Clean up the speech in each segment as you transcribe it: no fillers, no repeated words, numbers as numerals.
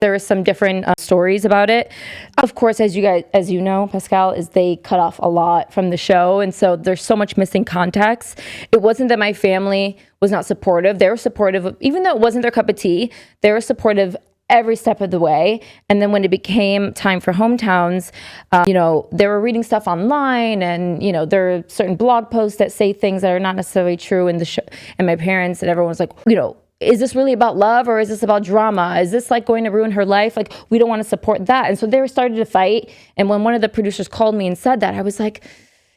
There were some different stories about it. Of course, as you know, Pascal, is they cut off a lot from the show, and so there's so much missing context. It wasn't that my family was not supportive. They were supportive, even though it wasn't their cup of tea. They were supportive every step of the way. And then when it became time for hometowns, they were reading stuff online, and there are certain blog posts that say things that are not necessarily true in the show. And my parents and everyone was like, is this really about love, or is this about drama? Is this like going to ruin her life? Like, we don't want to support that. And so they were starting to fight. And when one of the producers called me and said that, I was like,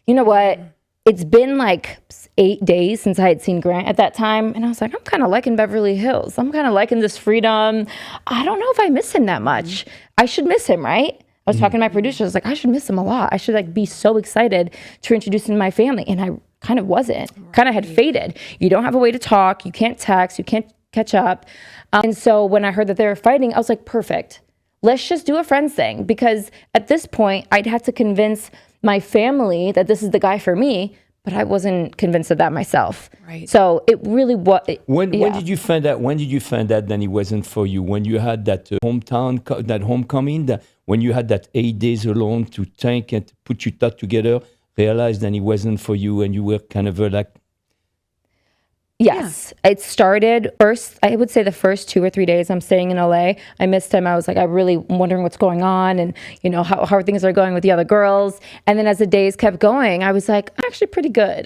you know what? It's been like 8 days since I had seen Grant at that time. And I was like, I'm kind of liking Beverly Hills. I'm kind of liking this freedom. I don't know if I miss him that much. I should miss him, right? I was talking to my producer. I was like, I should miss him a lot. I should be so excited to introduce him to my family. And I kind of wasn't. Kind of had faded. You don't have a way to talk. You can't text. You can't catch up. And so when I heard that they were fighting, I was like, perfect. Let's just do a friends thing. Because at this point, I'd had to convince my family that this is the guy for me, but I wasn't convinced of that myself. Right. So it really was. When did you find out? When did you find out that it wasn't for you? When you had that that homecoming, when you had that 8 days alone to think and to put your thought together, realized that it wasn't for you, and you were kind of like. Yes, It started first. I would say the first 2 or 3 days I'm staying in LA. I missed him. I was like, I really wondering what's going on, and how things are going with the other girls. And then as the days kept going, I was like, I'm actually pretty good.